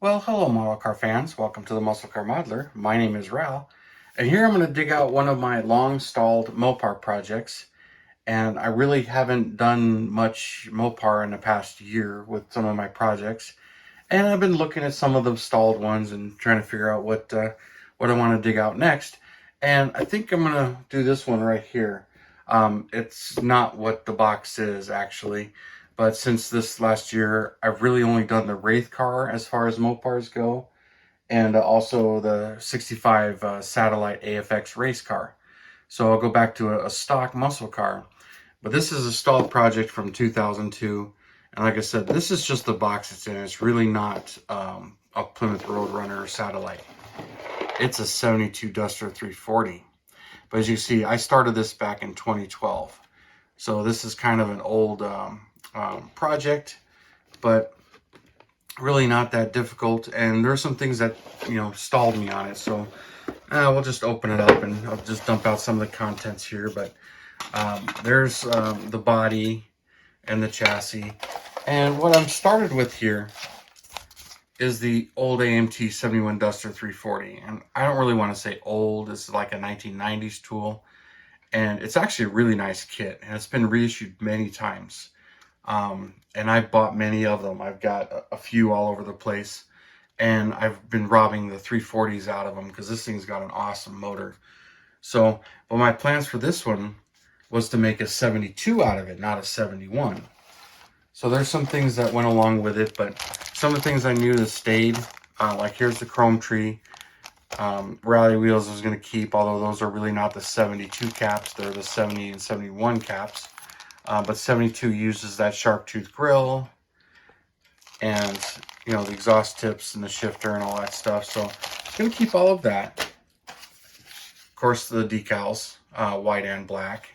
Well, hello, model car fans. Welcome to the Muscle Car Modeler. My name is Ral, and here I'm going to dig out one of my long-stalled Mopar projects. And I really haven't done much Mopar in the past year with some of my projects. And I've been looking at some of the stalled ones and trying to figure out what I want to dig out next. And I think I'm going to do this one right here. It's not what the box is, actually. But since this last year, I've really only done the Wraith car as far as Mopars go, and also the 65 Satellite AFX race car. So I'll go back to a stock muscle car. But this is a stalled project from 2002. And like I said, this is just the box it's in. It's really not a Plymouth Roadrunner or Satellite. It's a 72 Duster 340. But as you see, I started this back in 2012. So this is kind of an old project, but really not that difficult. And there's some things that, stalled me on it. So we'll just open it up and I'll just dump out some of the contents here. But there's the body and the chassis. And what I'm started with here is the old AMT 71 Duster 340. And I don't really want to say old. This is like a 1990s tool. And it's actually a really nice kit. And it's been reissued many times. And I bought many of them. I've got a few all over the place. And I've been robbing the 340s out of them because this thing's got an awesome motor. So, but my plans for this one was to make a 72 out of it, not a 71. So there's some things that went along with it, but some of the things I knew that stayed, like here's the chrome tree. Rally wheels I was going to keep, although those are really not the 72 caps. They're the 70 and 71 caps. But 72 uses that sharp tooth grill and, the exhaust tips and the shifter and all that stuff. So I'm going to keep all of that. Of course, the decals, white and black.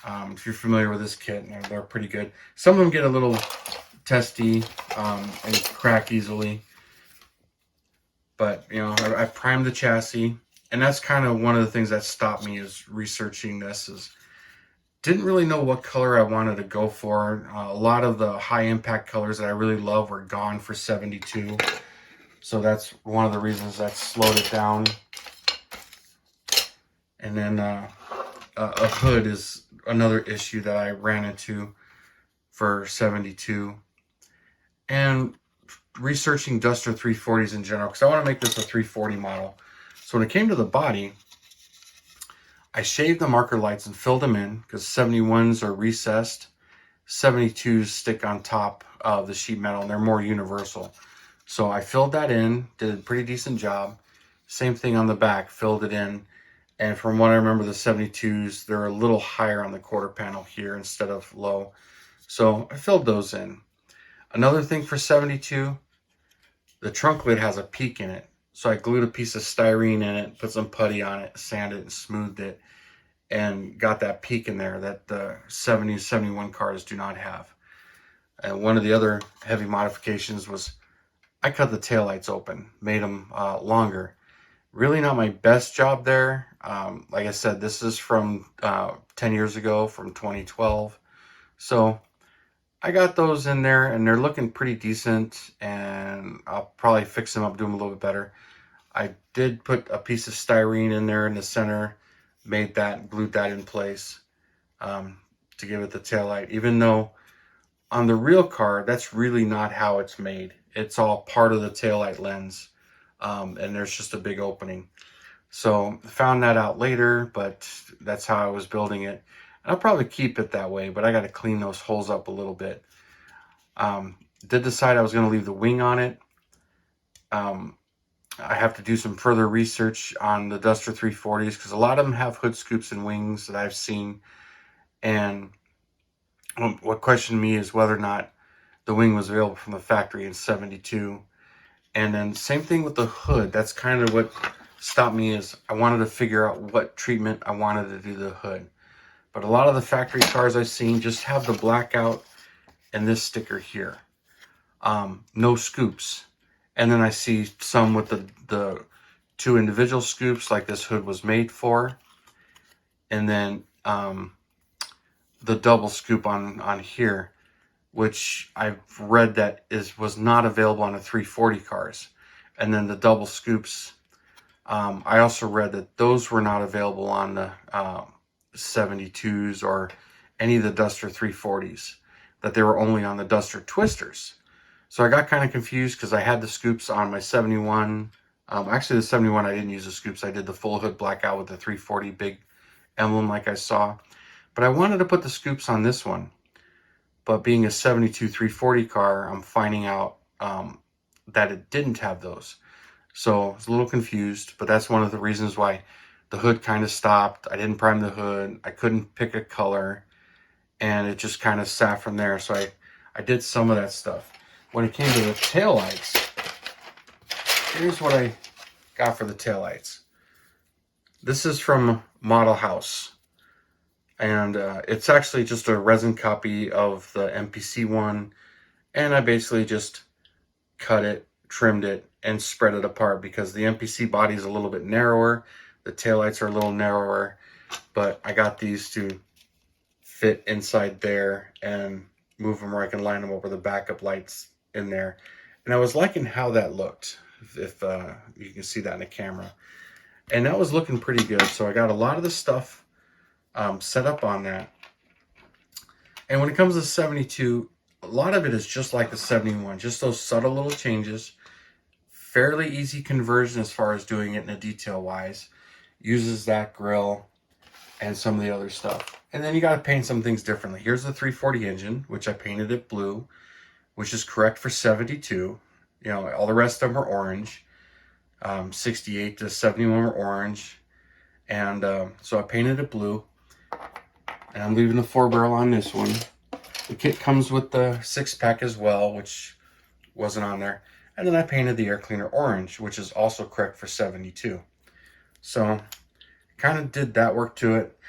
If you're familiar with this kit, they're pretty good. Some of them get a little testy and crack easily. But, I primed the chassis. And that's kind of one of the things that stopped me is researching this. Didn't really know what color I wanted to go for. A lot of the high impact colors that I really love were gone for 72. So that's one of the reasons that slowed it down. And then a hood is another issue that I ran into for 72. And researching Duster 340s in general, because I want to make this a 340 model. So when it came to the body, I shaved the marker lights and filled them in because 71s are recessed. 72s stick on top of the sheet metal and they're more universal. So I filled that in, did a pretty decent job. Same thing on the back, filled it in. And from what I remember, the 72s, they're a little higher on the quarter panel here instead of low. So I filled those in. Another thing for 72, the trunk lid has a peak in it. So I glued a piece of styrene in it, put some putty on it, sanded it, and smoothed it, and got that peak in there that the 70, 71 cars do not have. And one of the other heavy modifications was I cut the taillights open, made them longer. Really not my best job there. Like I said, this is from 10 years ago, from 2012. So I got those in there and they're looking pretty decent, and I'll probably fix them up, do them a little bit better. I did put a piece of styrene in there in the center, made that, glued that in place to give it the taillight, even though on the real car, that's really not how it's made. It's all part of the taillight lens, and there's just a big opening. So found that out later, but that's how I was building it. And I'll probably keep it that way, but I got to clean those holes up a little bit. Did decide I was going to leave the wing on it. I have to do some further research on the Duster 340s because a lot of them have hood scoops and wings that I've seen. And what questioned me is whether or not the wing was available from the factory in 72. And then same thing with the hood. That's kind of what stopped me, is I wanted to figure out what treatment I wanted to do to the hood. But a lot of the factory cars I've seen just have the blackout and this sticker here. No scoops. And then I see some with the two individual scoops like this hood was made for. And then the double scoop on here, which I've read that was not available on the 340 cars. And then the double scoops, I also read that those were not available on the 72s or any of the Duster 340s, that they were only on the Duster Twisters. So I got kind of confused because I had the scoops on my 71. Actually, the 71, I didn't use the scoops. I did the full hood blackout with the 340 big emblem like I saw. But I wanted to put the scoops on this one. But being a 72 340 car, I'm finding out that it didn't have those. So I was a little confused, but that's one of the reasons why the hood kind of stopped. I didn't prime the hood. I couldn't pick a color, and it just kind of sat from there. So I did some of that stuff. When it came to the taillights, here's what I got for the taillights. This is from Model House, and it's actually just a resin copy of the MPC one, and I basically just cut it, trimmed it, and spread it apart because the MPC body is a little bit narrower, the taillights are a little narrower, but I got these to fit inside there and move them where I can line them over the backup lights in there. And I was liking how that looked, if you can see that in the camera. And that was looking pretty good. So I got a lot of the stuff set up on that. And when it comes to 72, a lot of it is just like the 71, just those subtle little changes. Fairly easy conversion as far as doing it in a detail wise. Uses that grill and some of the other stuff. And then you got to paint some things differently. Here's the 340 engine, which I painted it blue, which is correct for 72. You know, all the rest of them are orange. 68 to 71 were orange. And so I painted it blue. And I'm leaving the 4-barrel on this one. The kit comes with the 6-pack as well, which wasn't on there. And then I painted the air cleaner orange, which is also correct for 72. So kind of did that work to it.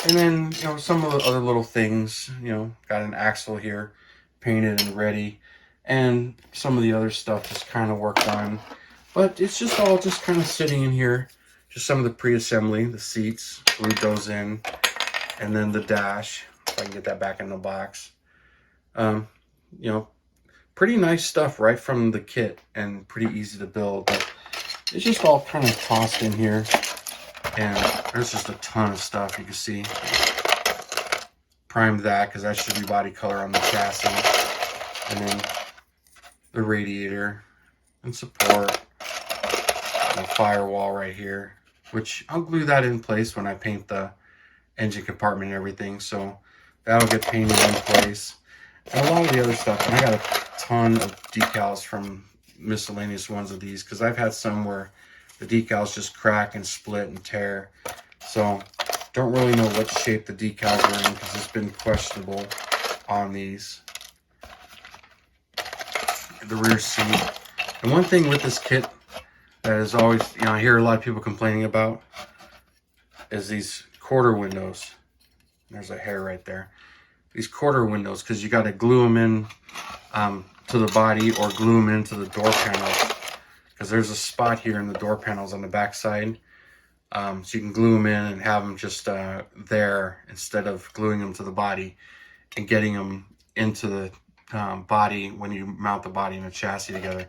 And then, you know, some of the other little things, you know, got an axle here painted and ready. And some of the other stuff just kind of worked on. But it's just all just kind of sitting in here. Just some of the pre-assembly, the seats, glued those in. And then the dash, if I can get that back in the box. You know, pretty nice stuff right from the kit and pretty easy to build. But it's just all kind of tossed in here. And there's just a ton of stuff you can see. Primed that because that should be body color on the chassis. And then the radiator and support. And the firewall right here, which I'll glue that in place when I paint the engine compartment and everything. So that'll get painted in place. And a lot of the other stuff. And I got a ton of decals from miscellaneous ones of these because I've had some where the decals just crack and split and tear. So don't really know what shape the decals are in because it's been questionable on these. The rear seat. And one thing with this kit that is always, you know, I hear a lot of people complaining about is these quarter windows. There's a hair right there. These quarter windows, because you got to glue them in to the body or glue them into the door panels. Because there's a spot here in the door panels on the back side. So you can glue them in and have them just there instead of gluing them to the body and getting them into the body when you mount the body and the chassis together.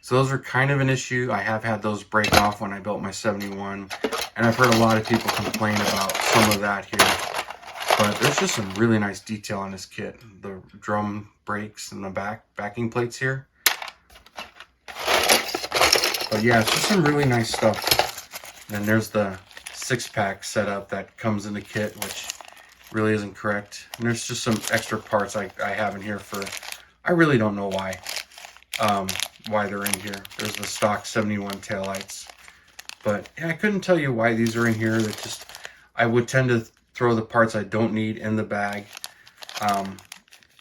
So those are kind of an issue. I have had those break off when I built my 71. And I've heard a lot of people complain about some of that here. But there's just some really nice detail on this kit. The drum brakes and the backing plates here. But yeah, it's just some really nice stuff. And then there's the 6-pack setup that comes in the kit, which really isn't correct. And there's just some extra parts I have in here for, I really don't know why they're in here. There's the stock 71 taillights. But yeah, I couldn't tell you why these are in here. That just, I would tend to throw the parts I don't need in the bag.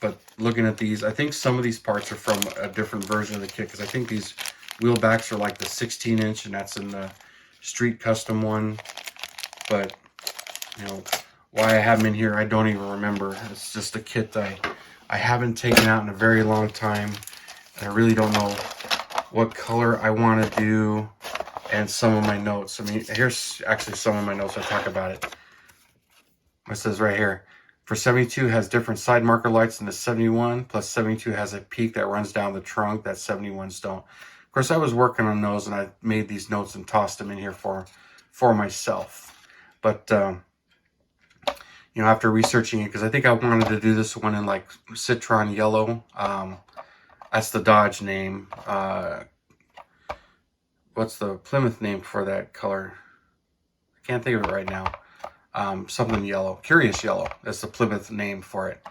But looking at these, I think some of these parts are from a different version of the kit, because I think these wheel backs are like the 16-inch, and that's in the street custom one. But, you know, why I have them in here, I don't even remember. It's just a kit that I haven't taken out in a very long time. And I really don't know what color I want to do. And some of my notes. I mean, here's actually some of my notes. I talk about it. It says right here, for 72 has different side marker lights than the 71, plus 72 has a peak that runs down the trunk that 71s don't. Of course, I was working on those, and I made these notes and tossed them in here for myself. But you know, after researching it, because I think I wanted to do this one in like citron yellow. That's the Dodge name. What's the Plymouth name for that color? I can't think of it right now. Something yellow. Curious yellow. That's the Plymouth name for it.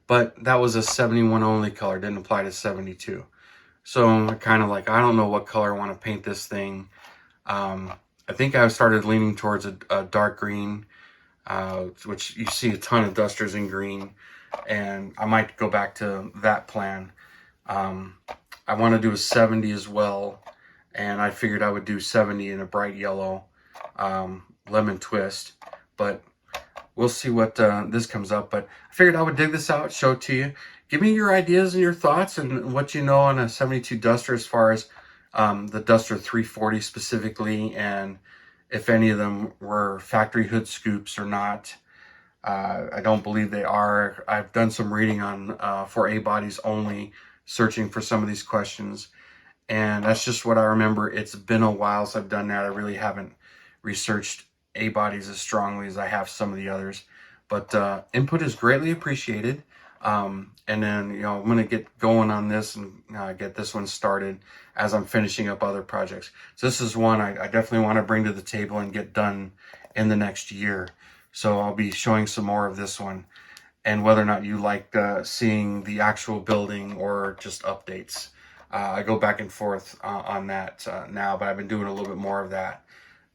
But that was a 71 only color. Didn't apply to 72. So I'm kind of like, I don't know what color I want to paint this thing. I think I started leaning towards a dark green, which you see a ton of dusters in green. And I might go back to that plan. I want to do a 70 as well. And I figured I would do 70 in a bright yellow lemon twist. But we'll see what this comes up. But I figured I would dig this out, show it to you. Give me your ideas and your thoughts and what you know on a 72 Duster as far as the Duster 340 specifically, and if any of them were factory hood scoops or not. I don't believe they are. I've done some reading on for A-bodies only, searching for some of these questions. And that's just what I remember. It's been a while since I've done that. I really haven't researched A-bodies as strongly as I have some of the others. But input is greatly appreciated. And then, you know, I'm going to get going on this and get this one started as I'm finishing up other projects. So this is one I definitely want to bring to the table and get done in the next year. So I'll be showing some more of this one, and whether or not you like seeing the actual building or just updates. I go back and forth on that now, but I've been doing a little bit more of that.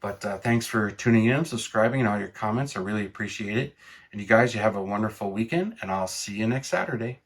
But thanks for tuning in, subscribing, and all your comments. I really appreciate it. And you guys, you have a wonderful weekend, and I'll see you next Saturday.